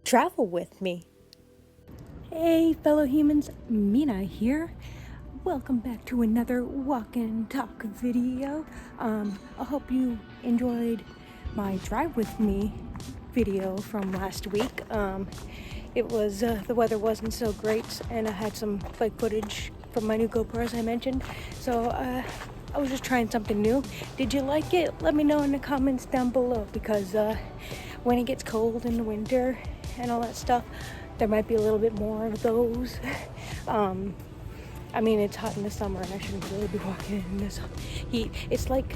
travel with me. Hey fellow humans, Mina here. Welcome back to another walk and talk video. I hope you enjoyed my drive with me video from last week. It was the weather wasn't so great and I had some bike footage from my new GoPro, as I mentioned, so I was just trying something new. Did you like it? Let me know in the comments down below, because when it gets cold in the winter and all that stuff, there might be a little bit more of those. I mean, it's hot in the summer and I shouldn't really be walking in this heat. It's like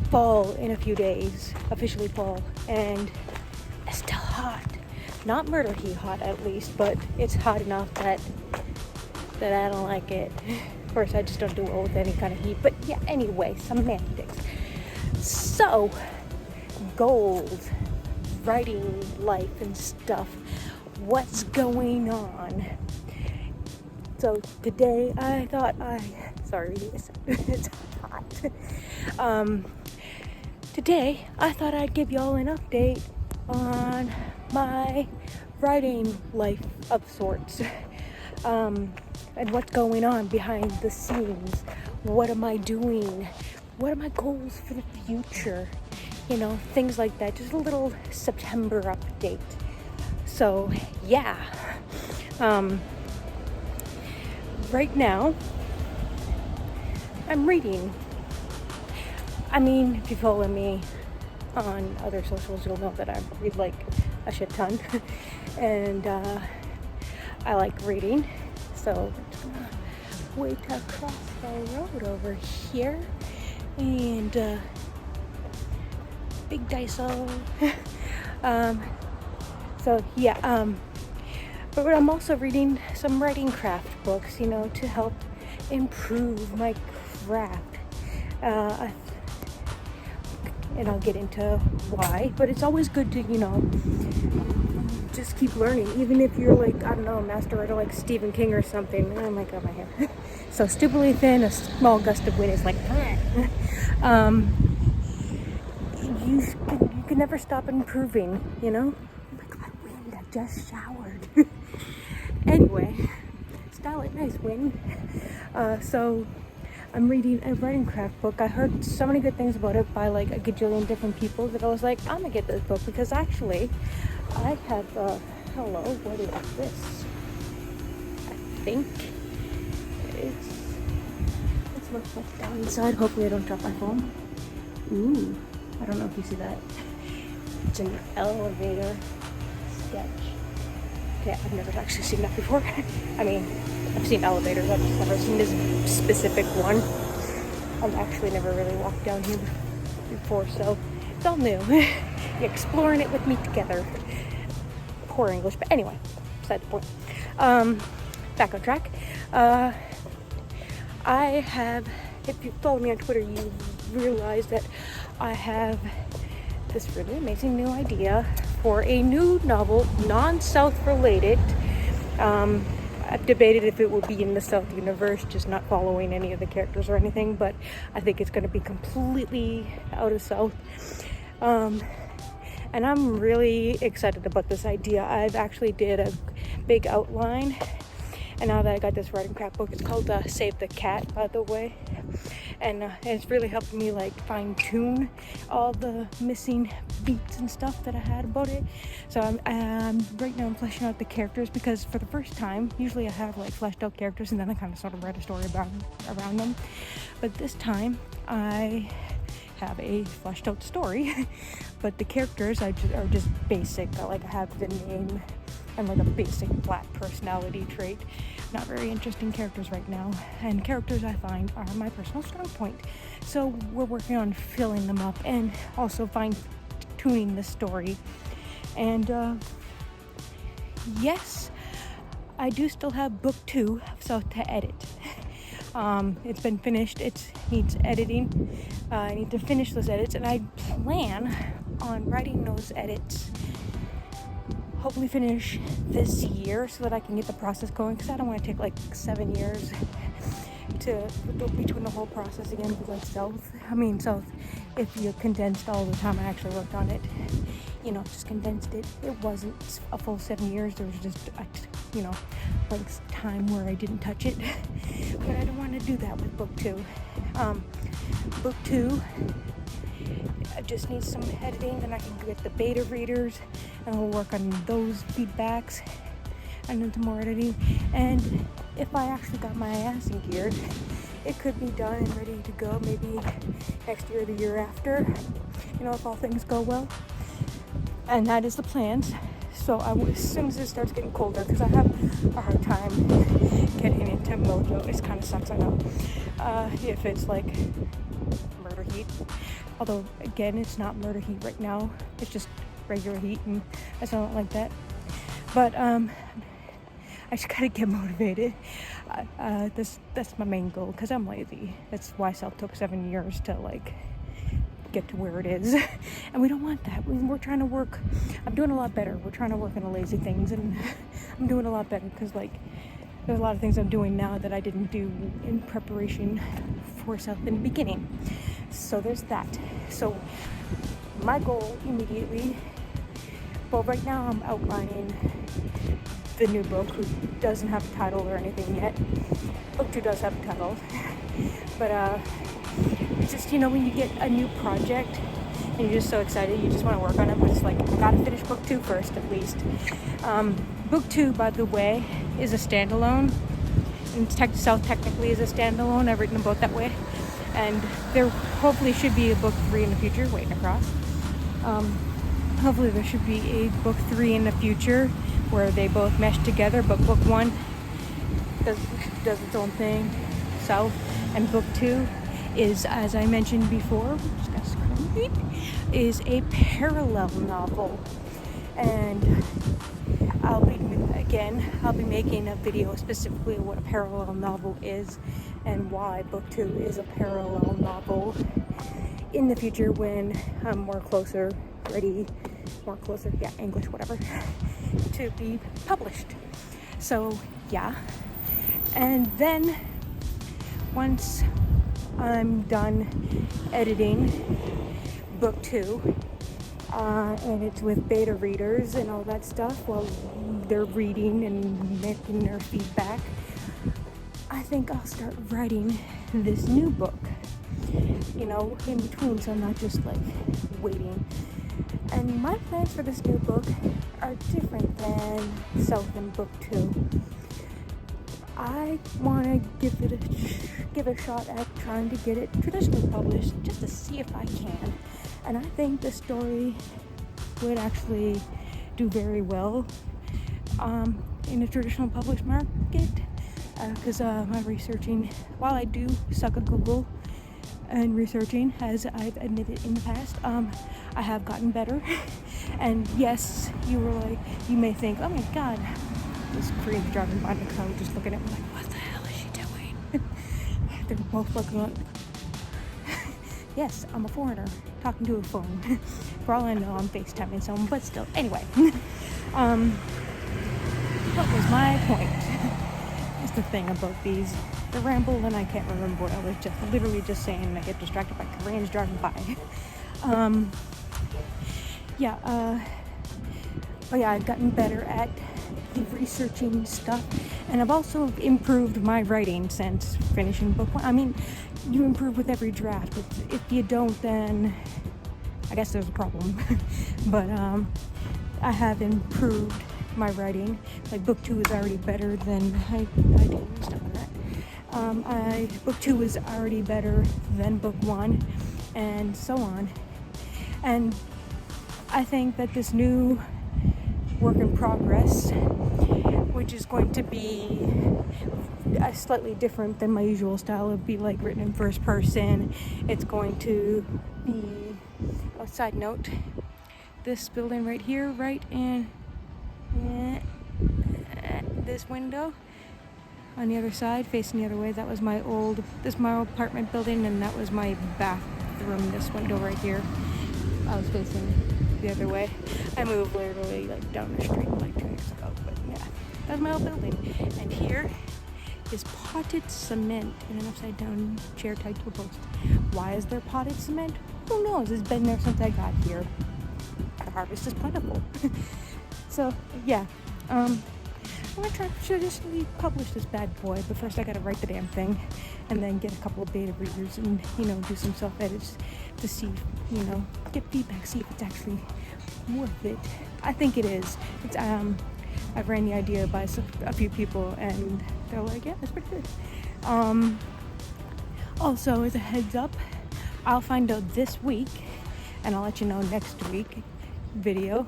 fall in a few days, officially fall, and it's still hot. Not murder heat hot at least, but it's hot enough that I don't like it. Of course, I just don't do well with any kind of heat, but yeah, anyway, semantics. So, goals, writing life and stuff. What's going on? So today I thought sorry, it's hot. Today I thought I'd give y'all an update on my writing life of sorts. And what's going on behind the scenes. What am I doing? What are my goals for the future? You know, things like that. Just a little September update. So, yeah. Right now, I'm reading. I mean, if you follow me on other socials, you'll know that I read like a shit ton. And I like reading. So, I'm just gonna wait across the road over here. And big Daiso. So yeah, but I'm also reading some writing craft books, you know, to help improve my craft. And I'll get into why, but it's always good to, you know, just keep learning, even if you're like, I don't know, a master writer like Stephen King or something. Oh my god, my hair. So stupidly thin, a small gust of wind is like, you can never stop improving, you know? Oh my god, wind, I just showered. Anyway, style it nice, wind. So I'm reading a writing craft book. I heard so many good things about it by like a gajillion different people that I was like, I'm gonna get this book, because actually I have hello, what is this? I think let's look what's down inside. Hopefully I don't drop my phone. Ooh, I don't know if you see that. It's an elevator sketch. Okay, I've never actually seen that before. I mean, I've seen elevators, I've just never seen this specific one. I've actually never really walked down here before, so it's all new. You're exploring it with me together. Poor English, but anyway, beside the point. Back on track. I have, if you follow me on Twitter, you realize that I have this really amazing new idea for a new novel, non-South related. I've debated if it would be in the South universe, just not following any of the characters or anything, but I think it's going to be completely out of South. And I'm really excited about this idea. I've actually did a big outline, and now that I got this writing craft book, it's called Save the Cat, by the way. And it's really helped me like fine tune all the missing beats and stuff that I had about it. So right now I'm fleshing out the characters, because for the first time, usually I have like fleshed out characters and then I kind of sort of write a story around them. But this time I have a fleshed out story, but the characters are just basic. I have the name and like a basic flat personality trait. Not very interesting characters right now, and characters I find are my personal strong point. So we're working on filling them up and also fine-tuning the story. And yes, I do still have book 2 so to edit. It's been finished. It needs editing. I need to finish those edits, and I plan on writing those edits, hopefully finish this year, so that I can get the process going, because I don't want to take like 7 years to between the whole process again, because South, if you condensed all the time I actually worked on it just condensed it. It wasn't a full 7 years. There was just like time where I didn't touch it. But I don't want to do that with book 2. Book 2 just needs some editing, and I can get the beta readers and we'll work on those feedbacks and then some more editing. And if I actually got my ass in gear, it could be done and ready to go maybe next year or the year after, if all things go well. And that is the plans. So as soon as it starts getting colder, because I have a hard time getting into mojo. It kind of sucks, I know. If it's like murder heat. Although, again, it's not murder heat right now. It's just regular heat, and I still don't like that. But I just gotta get motivated. That's my main goal, because I'm lazy. That's why self took 7 years to get to where it is. And we don't want that. We're trying to work. I'm doing a lot better. We're trying to work on the lazy things, and I'm doing a lot better because there's a lot of things I'm doing now that I didn't do in preparation for self in the beginning. So there's that. So my goal immediately, well, right now I'm outlining the new book, who doesn't have a title or anything yet. Book 2 does have a title. But it's just, when you get a new project and you're just so excited, you just want to work on it, but it's like, I gotta finish book 2 first, at least. Book 2, by the way, is a standalone, and technically is a standalone. I've written them both that way, and there hopefully should be a book 3 in the future, waiting across. Hopefully there should be a book 3 in the future where they both mesh together, but book 1 does its own thing, and book 2 is, as I mentioned before, is a parallel novel. And I'll be making a video specifically on what a parallel novel is and why book 2 is a parallel novel in the future when I'm English, whatever, to be published. So, yeah. And then once I'm done editing book 2, and it's with beta readers and all that stuff while they're reading and making their feedback, I think I'll start writing this new book, in between, so I'm not just waiting. And my plans for this new book are different than Self in book 2. I want to give a shot at trying to get it traditionally published, just to see if I can. And I think the story would actually do very well in a traditional published market, because my researching, while I do suck at Google and researching, as I've admitted in the past, I have gotten better. And yes, you may think, oh my god, this Korean's driving by the car, just looking at me like, what the hell is she doing? They're both looking up. Yes, I'm a foreigner talking to a phone. For all I know, I'm FaceTiming someone, but still. Anyway, what was my point? That's the thing about these. The ramble, and I can't remember what I was literally just saying, and I get distracted by Koreans driving by. But yeah, I've gotten better at researching stuff, and I've also improved my writing since finishing book 1. I mean, you improve with every draft, but if you don't, then I guess there's a problem. But I have improved my writing. Book 2 is already better than I didn't stop on that. Book 2 is already better than book 1, and so on. And I think that this new work in progress, which is going to be slightly different than my usual style, it'll be written in first person. It's going to be, a side note, this building right here, right in this window on the other side, facing the other way, that was my old apartment building, and that was my bathroom, this window right here. I was facing the other way. I moved literally down the street 2 weeks ago, but yeah, that's my old building. And here is potted cement in an upside down chair tied to a post. Why is there potted cement? Who knows? It's been there since I got here. the harvest is plentiful. So yeah, I'm gonna try to traditionally publish this bad boy, but first I gotta write the damn thing and then get a couple of beta readers and, you know, do some self-edits to see, you know, get feedback, see if it's actually worth it. I think it is. It's I've ran the idea by a few people and they're like, yeah, that's pretty good. Also, as a heads up, I'll find out this week and I'll let you know next week video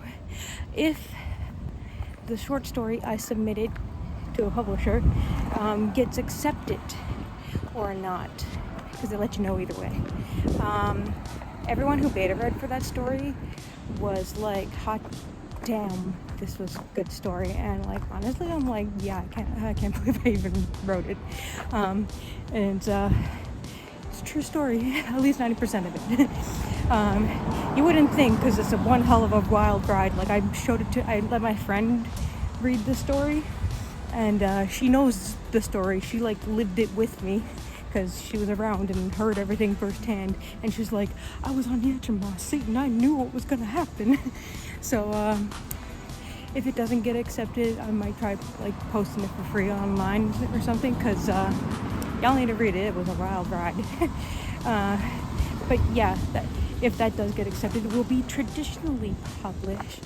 if the short story I submitted to a publisher gets accepted or not, because they let you know either way. Everyone who beta read for that story was like, hot damn, this was a good story. And like, honestly, I'm like, yeah, I can't believe I even wrote it. And it's a true story, at least 90% of it. You wouldn't think, because it's one hell of a wild ride. Like, I let my friend read the story, and she knows the story. She like lived it with me, because she was around and heard everything firsthand. And she's like, I was on the edge of my seat and I knew what was gonna happen. So if it doesn't get accepted, I might try like posting it for free online or something, because y'all need to read it. It was a wild ride. But yeah, if that does get accepted, it will be traditionally published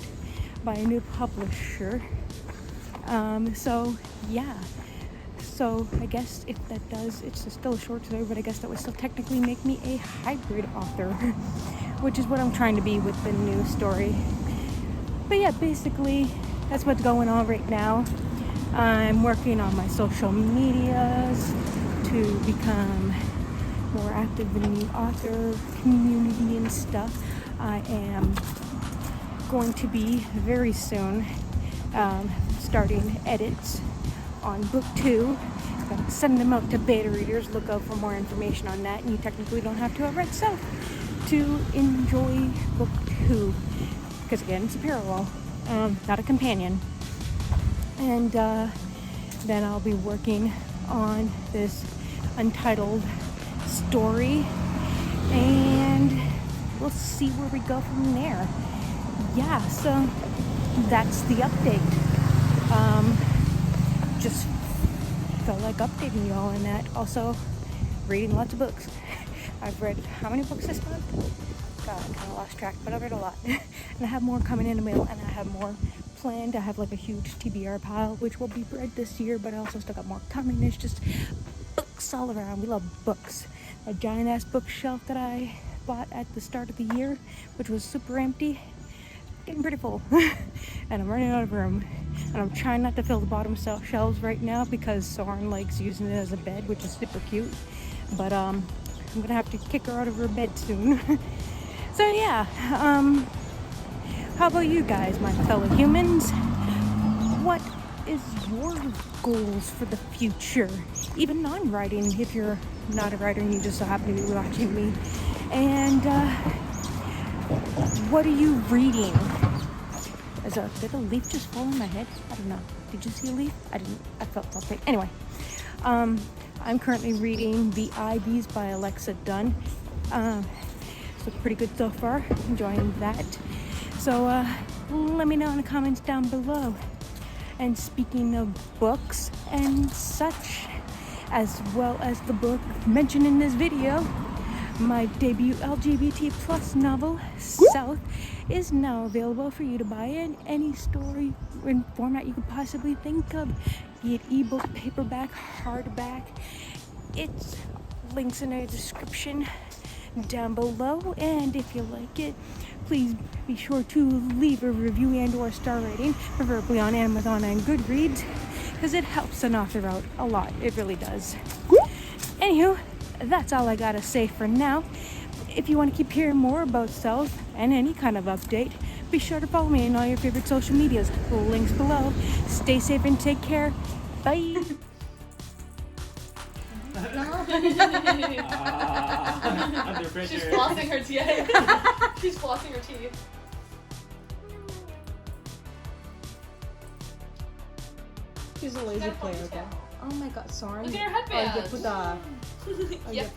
by a new publisher. So yeah. So I guess if that does, it's still a short story, but I guess that would still technically make me a hybrid author, which is what I'm trying to be with the new story. But yeah, basically that's what's going on right now. I'm working on my social medias to become more active in the author community and stuff. I am going to be very soon starting edits on Booktube. I'm sending them out to beta readers. Look out for more information on that. And you technically don't have to have read self to enjoy Booktube, because again, it's a parallel, not a companion. And then I'll be working on this untitled story, and we'll see where we go from there. Yeah, so that's the update. Just felt like updating you all on that. Also, reading lots of books. I've read how many books this month? God, I kind of lost track, but I've read a lot. And I have more coming in the mail, and I have more planned. I have like a huge TBR pile, which will be read this year, but I also still got more coming. There's just books all around. We love books. A giant ass bookshelf that I bought at the start of the year, which was super empty, getting pretty full. And I'm running out of room. And I'm trying not to fill the bottom shelves right now, because Soren likes using it as a bed, which is super cute. But I'm gonna have to kick her out of her bed soon. So yeah, how about you guys, my fellow humans? What is your goals for the future? Even non-writing, if you're not a writer and you just so happen to be watching me. And what are you reading? Did a leaf just fall on my head? I don't know. Did you see a leaf? I didn't. I felt something. Anyway, I'm currently reading The IVs by Alexa Dunn. So pretty good so far. Enjoying that. So let me know in the comments down below. And speaking of books and such, as well as the book mentioned in this video, my debut LGBT plus novel, South, is now available for you to buy in any story in format you could possibly think of, be it ebook, paperback, hardback. It's links in the description down below, and if you like it, please be sure to leave a review and or star rating, preferably on Amazon and Goodreads, because it helps an author out a lot. It really does. Anywho, that's all I gotta say for now. If you want to keep hearing more about South and any kind of update, be sure to follow me on all your favorite social medias. Links below. Stay safe and take care. Bye. Under pressure. She's flossing her teeth. She's flossing her teeth. She's a lazy player, though. Oh my god, sorry. Look at her headband. Ay, yepuda. Yep.